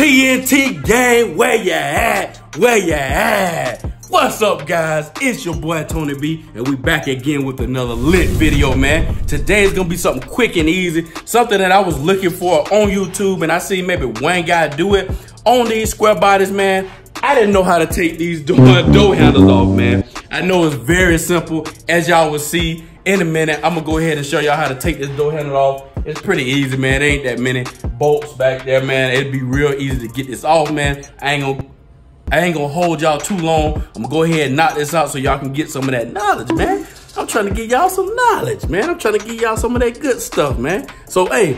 TNT gang, where you at? Where you at? What's up, guys? It's your boy Tony B, and we back again with another lit video, man. Today is gonna be something quick and easy, something that I was looking for on YouTube, and I see maybe one guy do it on these square bodies, man. I didn't know how to take these door handles off, man. I know it's very simple, as y'all will see in a minute. I'm gonna go ahead and show y'all how to take this door handle off. It's pretty easy, man. There ain't that many bolts back there, man. It'd be real easy to get this off, man. I ain't gonna hold y'all too long. I'm gonna go ahead and knock this out so y'all can get some of that knowledge, man. I'm trying to give y'all some knowledge, man. I'm trying to give y'all some of that good stuff, man. So, hey,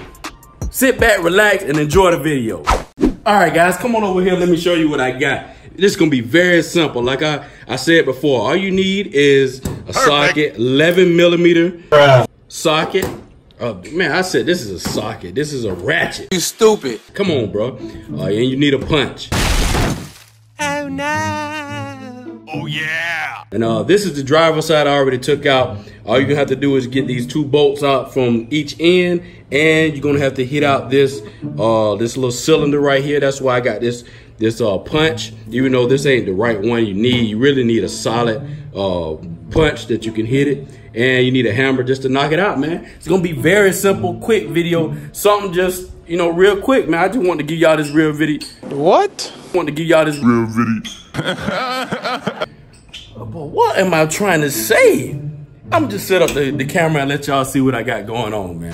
sit back, relax, and enjoy the video. All right, guys, come on over here. Let me show you what I got. This is gonna be very simple. Like I said before, all you need is a socket, 11 millimeter socket. Man, I said this is a socket. This is a ratchet. You stupid. Come on, bro. And you need a punch. Oh, no. Oh, yeah. And this is the driver's side I already took out. All you're gonna have to do is get these two bolts out from each end, and you're gonna have to hit out this this little cylinder right here. That's why I got this punch. Even though this ain't the right one you really need a solid punch that you can hit it. And you need a hammer just to knock it out, man. It's gonna be very simple, quick video. Something just, you know, real quick, man. I just wanted to give y'all this real video. What? I wanted to give y'all this real video. But what am I trying to say? I'm just set up the camera and let y'all see what I got going on, man.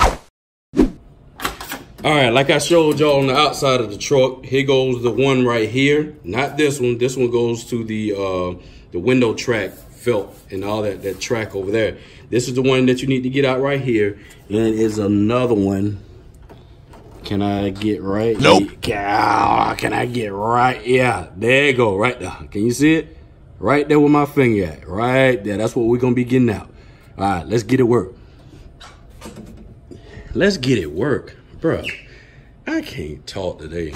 All right, like I showed y'all on the outside of the truck, here goes the one right here. Not this one. This one goes to the window track felt and all that track over there. This is the one that you need to get out right here. And is another one. Can I get right? Nope. Can I get right? Yeah, there you go, right there. Can you see it? Right there with my finger at, right there. That's what we're gonna be getting out. All right, let's get it work. Let's get it work. Bruh, I can't talk today.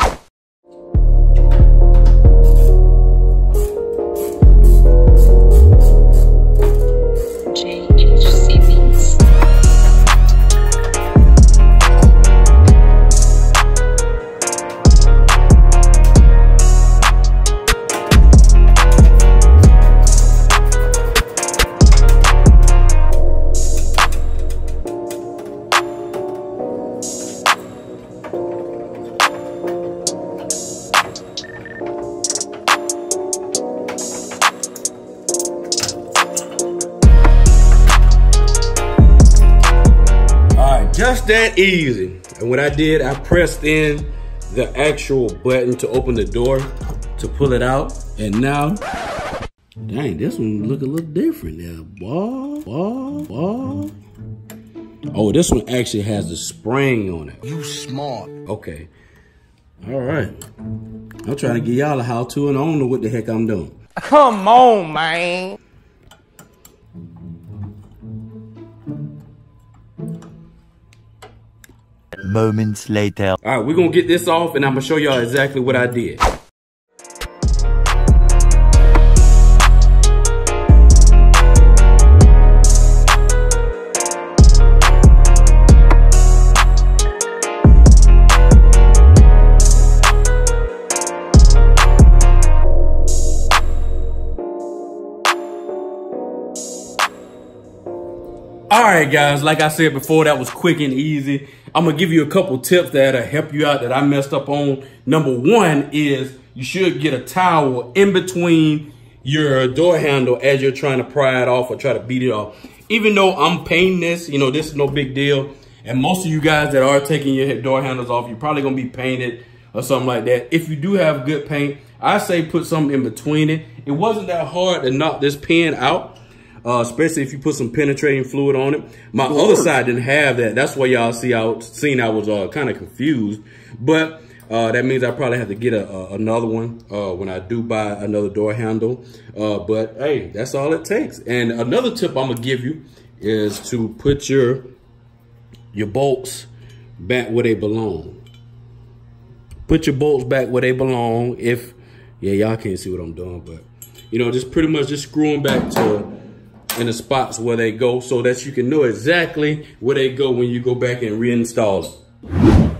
Just that easy. And what I did, I pressed in the actual button to open the door to pull it out. And now, dang, this one look a little different there. Oh, this one actually has a spring on it. You smart. Okay. All right. I'm trying to give y'all a how-to and I don't know what the heck I'm doing. Come on, man. Moments later. All right, we're gonna get this off and I'm gonna show y'all exactly what I did. All right, guys, like I said before, that was quick and easy. I'm gonna give you a couple tips that'll help you out that I messed up on. Number one is you should get a towel in between your door handle as you're trying to pry it off or try to beat it off. Even though I'm painting this, you know, this is no big deal. And most of you guys that are taking your door handles off, you're probably gonna be painted or something like that. If you do have good paint, I say put something in between it. It wasn't that hard to knock this pin out. Especially if you put some penetrating fluid on it. My other side didn't have that. That's why y'all seen I was kind of confused. But that means I probably have to get another one when I do buy another door handle. But hey, that's all it takes. And another tip I'm gonna give you is to put your bolts back where they belong. Put your bolts back where they belong. Yeah, y'all can't see what I'm doing, but you know, just pretty much just screw them back to in the spots where they go so that you can know exactly where they go when you go back and reinstall them.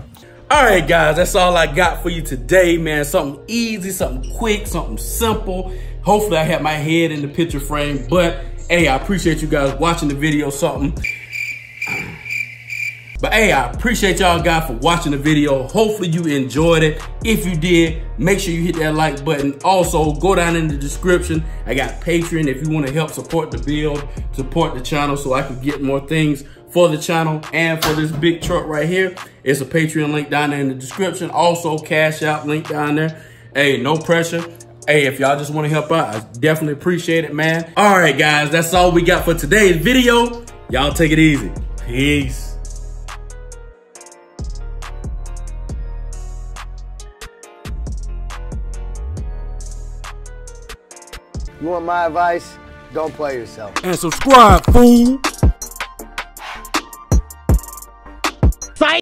All right, guys, that's all I got for you today, man. Something easy, something quick, something simple. Hopefully I had my head in the picture frame, but hey, I appreciate you guys watching the video, But hey, I appreciate y'all guys for watching the video. Hopefully you enjoyed it. If you did, make sure you hit that like button. Also, go down in the description. I got Patreon if you want to help support the build, support the channel so I can get more things for the channel and for this big truck right here. It's a Patreon link down there in the description. Also, Cash App link down there. Hey, no pressure. Hey, if y'all just want to help out, I definitely appreciate it, man. All right, guys, that's all we got for today's video. Y'all take it easy. Peace. You want my advice? Don't play yourself. And subscribe, fool.